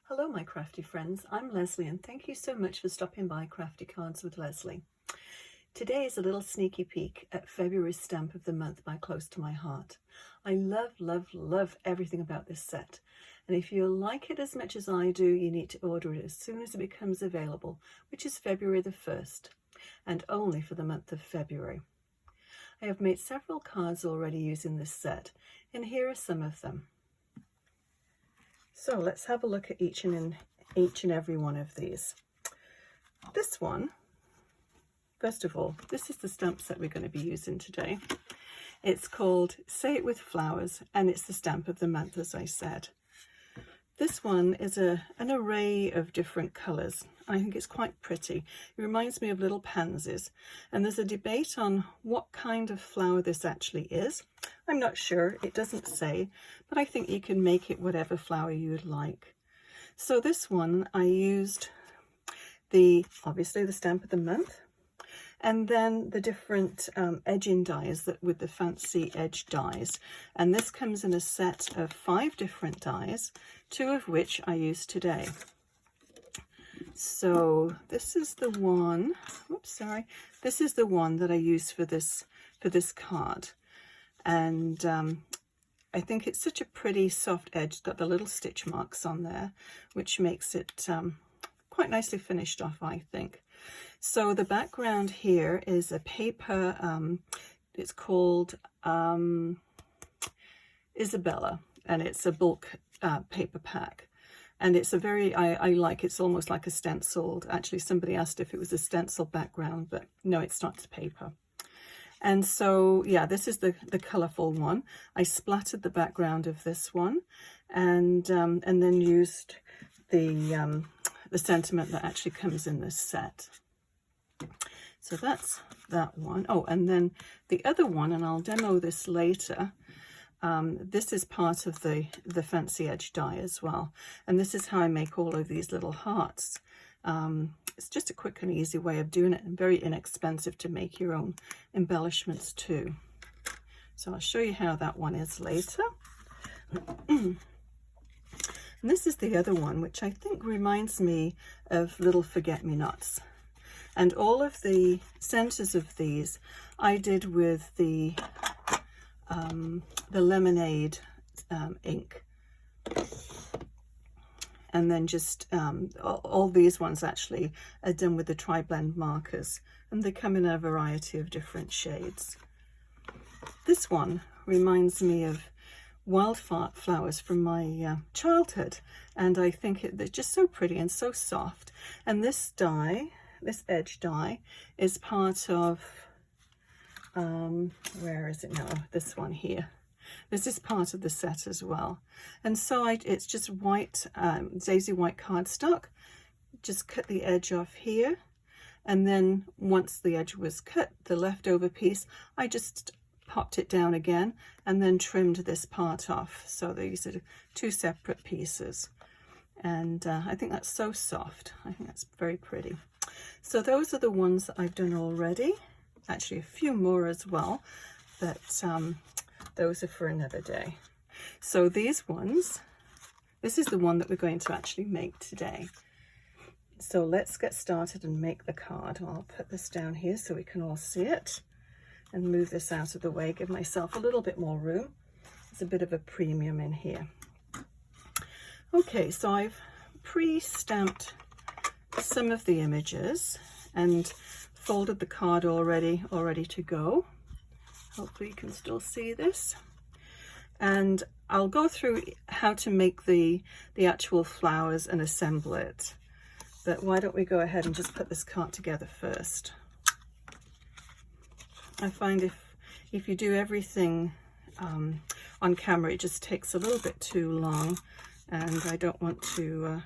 Hello my crafty friends, I'm Leslie and thank you so much for stopping by Crafty Cards with Leslie. Today is a little sneaky peek at February's stamp of the month by Close to My Heart. I love everything about this set, and if you like it as much as I do, you need to order it as soon as it becomes available, which is February the 1st, and only for the month of February. I have made several cards already using this set, and here are some of them. So let's have a look at each and every one of these. This one, first of all, this is the stamp set we're going to be using today. It's called Say It With Flowers, and it's the stamp of the month, as I said. This one is an array of different colours. I think it's quite pretty. It reminds me of little pansies, and there's a debate on what kind of flower this actually is. I'm not sure, it doesn't say, but I think you can make it whatever flower you would like. So this one I used obviously the stamp of the month, and then the different edging dies that with the fancy edge dies, and this comes in a set of 5 different dies, 2 of which I use today. So this is the one, this is the one that I use for this card, and I think it's such a pretty soft edge. It's got the little stitch marks on there, which makes it quite nicely finished off, I think. So the background here is a paper, it's called Isabella, and it's a bulk paper pack. And it's a very, I like, it's almost like a stenciled, actually somebody asked if it was a stencil background, but no, it's not, it's paper. And so, yeah, this is the colourful one. I splattered the background of this one, and then used the sentiment that actually comes in this set. So that's that one. Oh, and then the other one, and I'll demo this later. This is part of the fancy edge die as well, and this is how I make all of these little hearts. It's just a quick and easy way of doing it, and very inexpensive to make your own embellishments too. So I'll show you how that one is later. And this is the other one, which I think reminds me of little forget-me-nots. And all of the centers of these I did with the lemonade ink, and then just all these ones actually are done with the tri-blend markers, and they come in a variety of different shades. This one reminds me of wildflowers from my childhood, and I think they're just so pretty and so soft. And this die, this edge die, is part of where is it now? This one here. This is part of the set as well. And so it's just white, daisy white cardstock. Just cut the edge off here, and then once the edge was cut, the leftover piece, I just popped it down again and then trimmed this part off. So these are 2 separate pieces, and I think that's so soft. I think that's very pretty. So those are the ones that I've done already. Actually a few more as well, but those are for another day. So these ones, this is the one that we're going to actually make today. So let's get started and make the card. I'll put this down here so we can all see it, and move this out of the way, give myself a little bit more room. There's a bit of a premium in here. Okay, so I've pre-stamped some of the images and folded the card all ready to go. Hopefully you can still see this. And I'll go through how to make the actual flowers and assemble it. But why don't we go ahead and just put this card together first. I find if you do everything on camera, it just takes a little bit too long, and I don't want to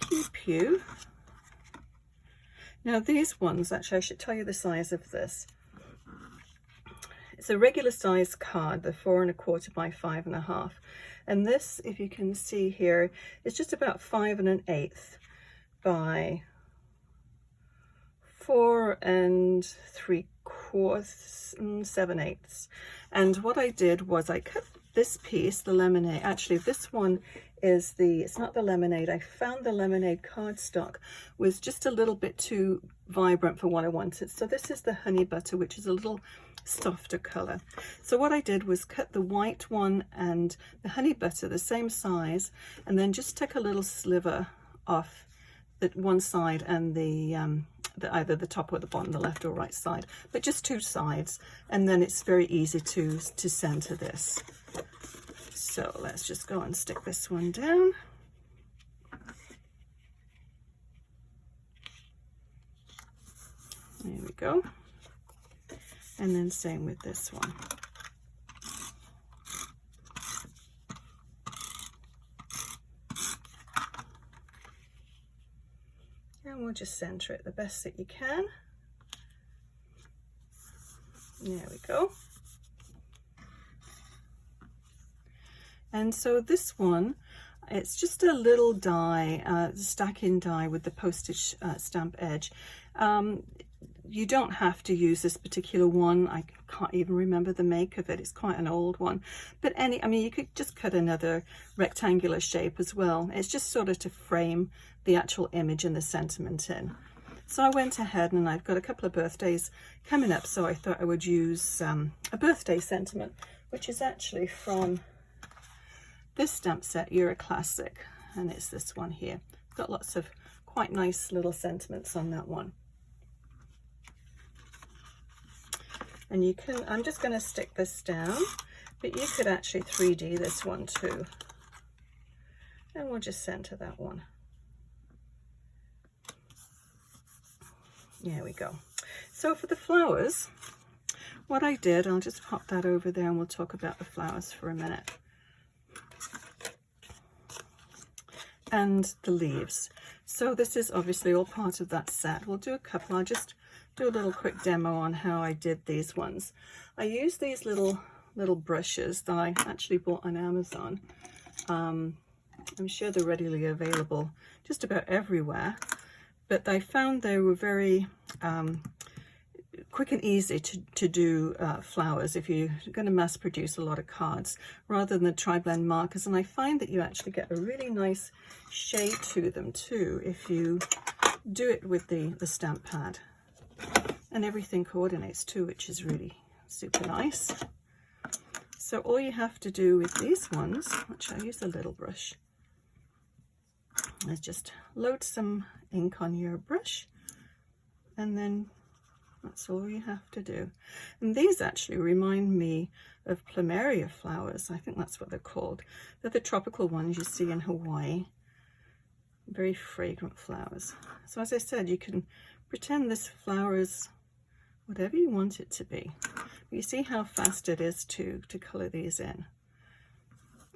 keep you. Now these ones, actually I should tell you the size of this. It's a regular size card, the 4 1/4 by 5 1/2, and this, if you can see here, is just about 5 1/8 by 4 3/4, 7/8. And what I did was I cut this piece, the lemonade, actually this one is it's not the lemonade. I found the lemonade cardstock was just a little bit too vibrant for what I wanted. So this is the honey butter, which is a little softer color. So what I did was cut the white one and the honey butter the same size, and then just take a little sliver off the one side and the either the top or the bottom, the left or right side, but just two sides, and then it's very easy to center this. So let's just go and stick this one down. There we go. And then same with this one. And we'll just center it the best that you can. There we go. And so this one, it's just a little die, stacking die with the postage stamp edge. You don't have to use this particular one. I can't even remember the make of it. It's quite an old one. But I mean, you could just cut another rectangular shape as well. It's just sort of to frame the actual image and the sentiment in. So I went ahead, and I've got a couple of birthdays coming up, so I thought I would use a birthday sentiment, which is actually from this stamp set, You're a Classic, and it's this one here. It's got lots of quite nice little sentiments on that one. And you can, I'm just going to stick this down, but you could actually 3D this one too. And we'll just center that one. There we go. So for the flowers, what I did, I'll just pop that over there and we'll talk about the flowers for a minute. And the leaves. So this is obviously all part of that set. We'll do a couple. I'll just do a little quick demo on how I did these ones. I used these little brushes that I actually bought on Amazon. I'm sure they're readily available just about everywhere, but I found they were very quick and easy to do flowers if you're going to mass produce a lot of cards, rather than the tri-blend markers. And I find that you actually get a really nice shade to them too if you do it with the stamp pad. And everything coordinates too, which is really super nice. So all you have to do with these ones, which I use a little brush, is just load some ink on your brush, and then that's all you have to do. And these actually remind me of plumeria flowers. I think that's what they're called. They're the tropical ones you see in Hawaii. Very fragrant flowers. So as I said, you can pretend this flower is whatever you want it to be. You see how fast it is to color these in.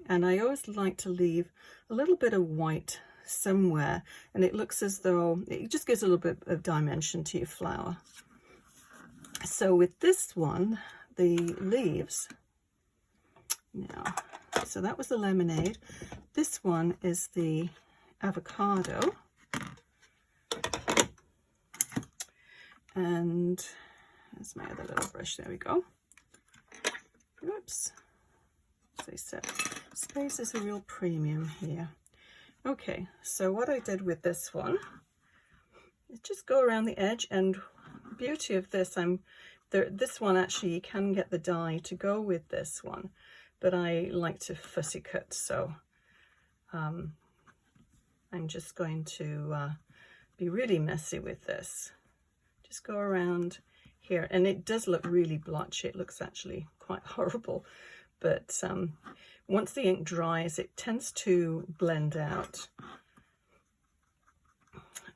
And I always like to leave a little bit of white somewhere, and it looks as though it just gives a little bit of dimension to your flower. So with this one, the leaves, now, so that was the lemonade. This one is the avocado. And there's my other little brush, there we go. Oops. As I said, space is a real premium here. Okay, so what I did with this one is just go around the edge, and the beauty of this, this one actually you can get the die to go with this one, but I like to fussy cut, so I'm just going to be really messy with this. Just go around here, and it does look really blotchy. It looks actually quite horrible, but once the ink dries, it tends to blend out.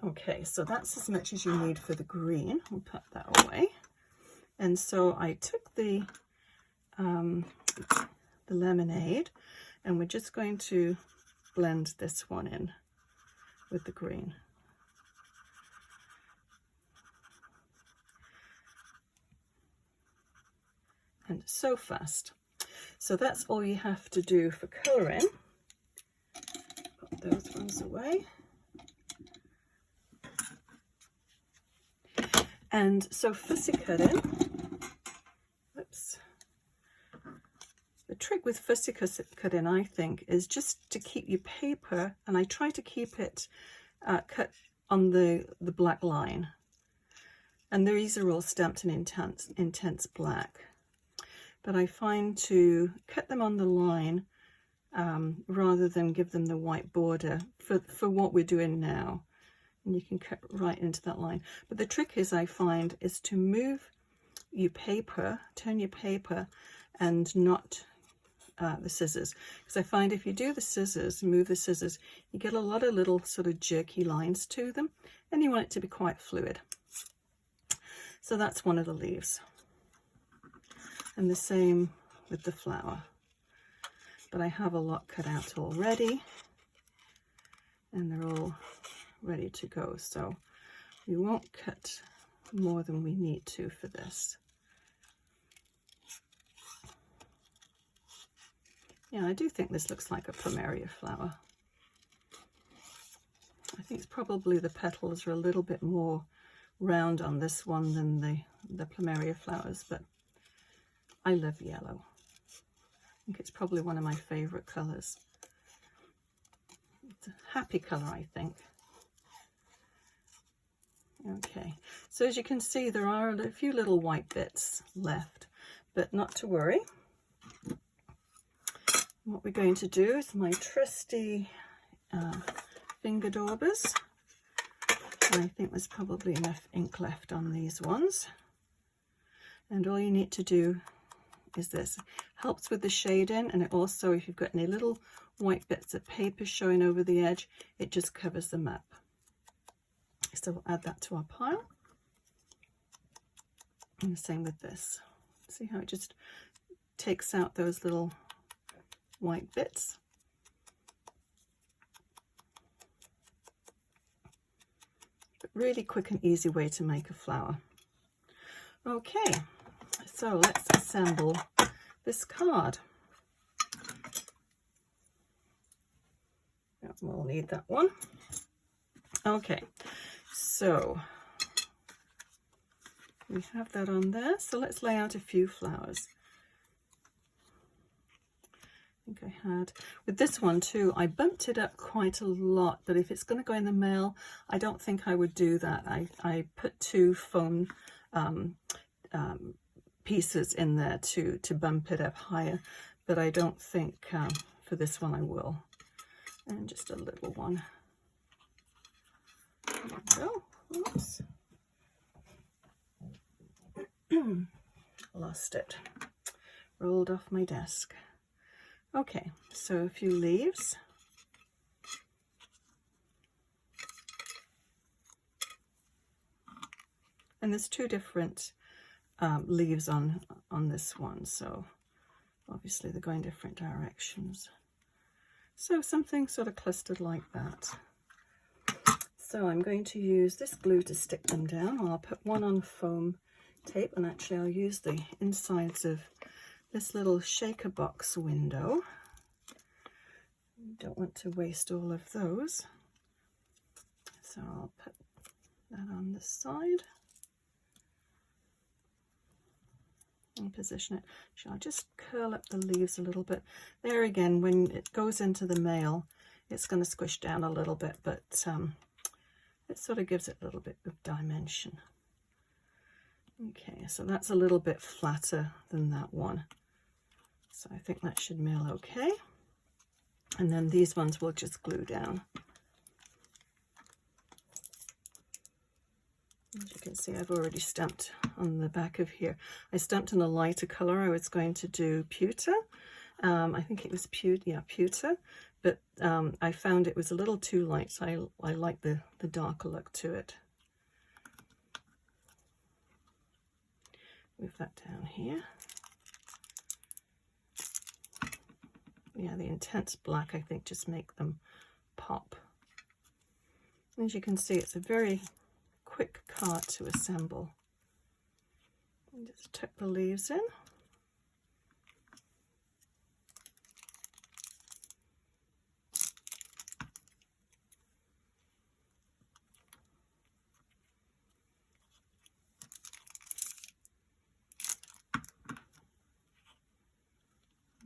Okay, so that's as much as you need for the green. We'll put that away. And so I took the lemonade, and we're just going to blend this one in with the green. And so fast. So that's all you have to do for colouring. Put those ones away. And so fussy cutting, oops. The trick trick with fussy cutting, I think, is just to keep your paper, and I try to keep it cut on the black line. And these are all stamped in intense black. But I find to cut them on the line rather than give them the white border for what we're doing now. And you can cut right into that line. But the trick is, I find, is to move your paper, turn your paper, and not the scissors. Because I find if you do the scissors, move the scissors, you get a lot of little sort of jerky lines to them, and you want it to be quite fluid. So that's one of the leaves. And the same with the flower. But I have a lot cut out already, and they're all ready to go. So we won't cut more than we need to for this. Yeah, I do think this looks like a plumeria flower. I think it's probably the petals are a little bit more round on this one than the plumeria flowers, but I love yellow. I think it's probably one of my favorite colors. It's a happy color, I think. Okay, so as you can see, there are a few little white bits left, but not to worry. What we're going to do is my trusty finger daubers. I think there's probably enough ink left on these ones. And all you need to do is this. Helps with the shading, and it also, if you've got any little white bits of paper showing over the edge, it just covers them up. So we'll add that to our pile. And the same with this. See how it just takes out those little white bits. But really quick and easy way to make a flower. Okay, so let's assemble this card. We'll need that one. Okay, so we have that on there. So let's lay out a few flowers. I think I had, with this one too, I bumped it up quite a lot, but if it's going to go in the mail, I don't think I would do that. I put 2 foam pieces in there to bump it up higher, but I don't think for this one I will. And just a little one. There we go. Oops. Lost it. Rolled off my desk. Okay, so a few leaves. And there's 2 different leaves on this one, so obviously they're going different directions. So something sort of clustered like that. So I'm going to use this glue to stick them down. I'll put one on foam tape, and actually I'll use the insides of this little shaker box window. Don't want to waste all of those. So I'll put that on this side and position it. So I'll just curl up the leaves a little bit. There again, when it goes into the mail, it's going to squish down a little bit, but it sort of gives it a little bit of dimension. Okay, so that's a little bit flatter than that one. So I think that should mail okay. And then these ones will just glue down. As you can see, I've already stamped on the back of here. I stamped in a lighter color. I was going to do pewter. I think it was pewter, but I found it was a little too light, so I like the darker look to it. Move that down here. Yeah, the intense black, I think, just make them pop. As you can see, it's a very quick card to assemble. And just tuck the leaves in.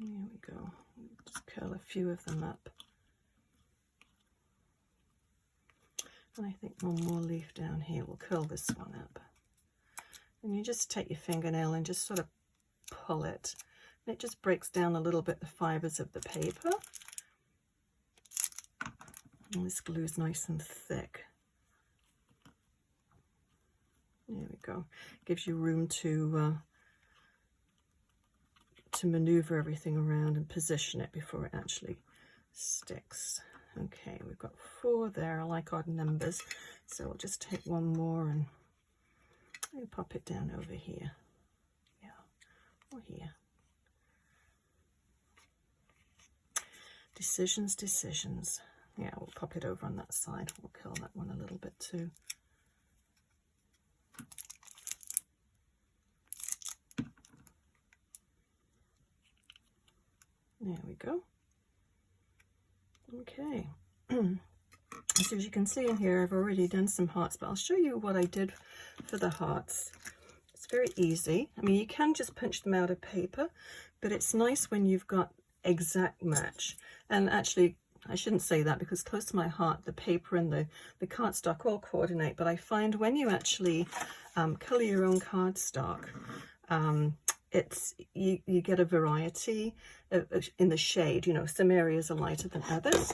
There we go. few of them up. And I think one more leaf down here will curl this one up. And you just take your fingernail and just sort of pull it. And it just breaks down a little bit the fibers of the paper. And this glue is nice and thick. There we go. Gives you room to maneuver everything around and position it before it actually sticks. Okay, we've got 4 there. I like odd numbers, so we'll just take one more and maybe pop it down over here. Yeah, or here. Decisions, decisions. Yeah, we'll pop it over on that side. We'll curl that one a little bit too. There we go. Okay. So as you can see in here, I've already done some hearts, but I'll show you what I did for the hearts. It's very easy. I mean, you can just punch them out of paper, but it's nice when you've got exact match. And actually, I shouldn't say that because close to my heart, the paper and the cardstock all coordinate, but I find when you actually colour your own cardstock, you get a variety in the shade. You know, some areas are lighter than others.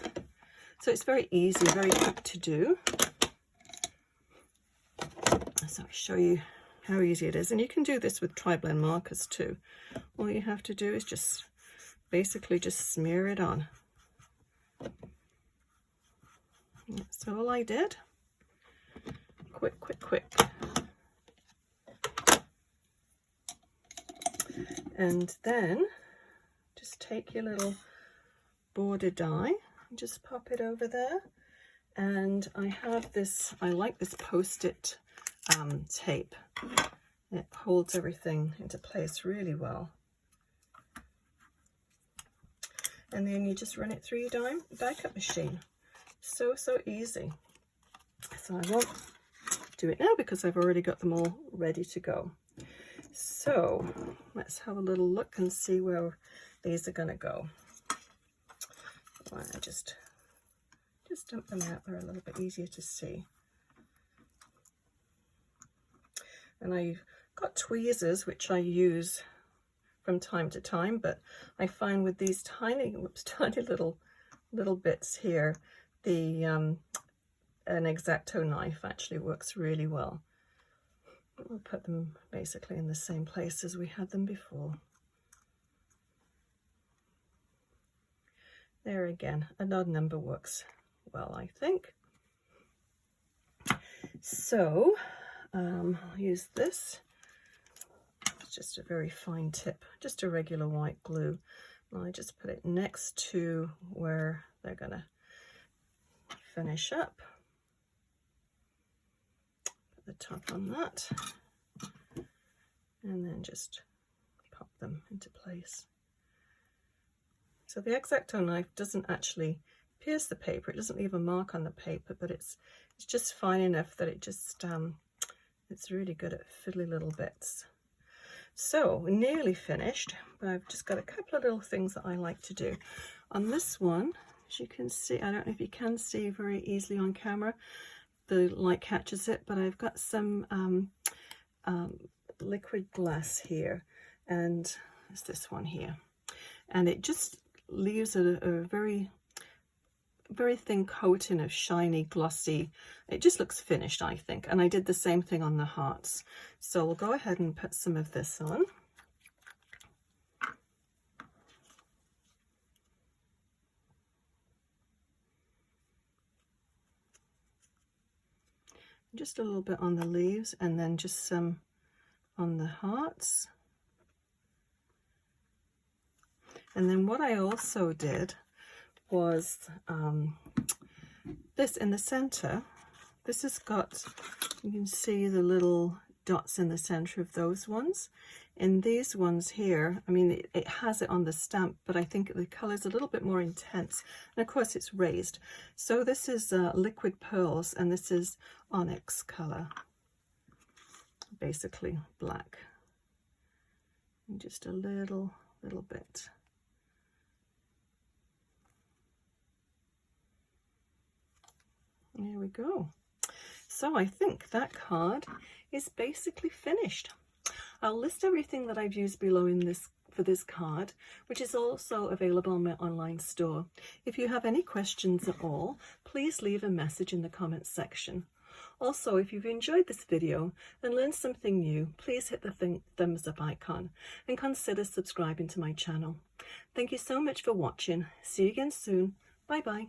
So it's very easy, very quick to do. So I'll show you how easy it is. And you can do this with tri-blend markers too. All you have to do is just basically just smear it on. That's all I did. Quick, quick, quick. And then just take your little border die and just pop it over there. And I have this, I like this Post-it tape. It holds everything into place really well. And then you just run it through your die-cut machine. So easy. So I won't do it now because I've already got them all ready to go. So let's have a little look and see where these are going to go. Right, I just dump them out there a little bit easier to see. And I've got tweezers which I use from time to time, but I find with these tiny little bits here, an X-Acto knife actually works really well. We'll put them basically in the same place as we had them before. There again, an odd number works well, I think. So I'll use this. It's just a very fine tip, just a regular white glue. And I just put it next to where they're going to finish up. Put the top on that. And then just pop them into place. So the X-Acto knife doesn't actually pierce the paper, it doesn't leave a mark on the paper, but it's just fine enough that it just it's really good at fiddly little bits. So we're nearly finished, but I've just got a couple of little things that I like to do. On this one, as you can see, I don't know if you can see very easily on camera, the light catches it, but I've got some liquid glass here, and it's this one here, and it just leaves a very thin coating of shiny, glossy. It just looks finished, I think. And I did the same thing on the hearts. So we'll go ahead and put some of this on. Just a little bit on the leaves, and then just some on the hearts. And then what I also did was this in the center. This has got, you can see the little dots in the center of those ones. In these ones here, I mean, it has it on the stamp, but I think the color is a little bit more intense. And of course it's raised. So this is liquid pearls, and this is onyx color, basically black. And just a little bit. There we go. So I think that card is basically finished. I'll list everything that I've used below in this for this card, which is also available on my online store. If you have any questions at all, please leave a message in the comments section. Also, if you've enjoyed this video and learned something new, please hit the thumbs up icon and consider subscribing to my channel. Thank you so much for watching. See you again soon. Bye bye.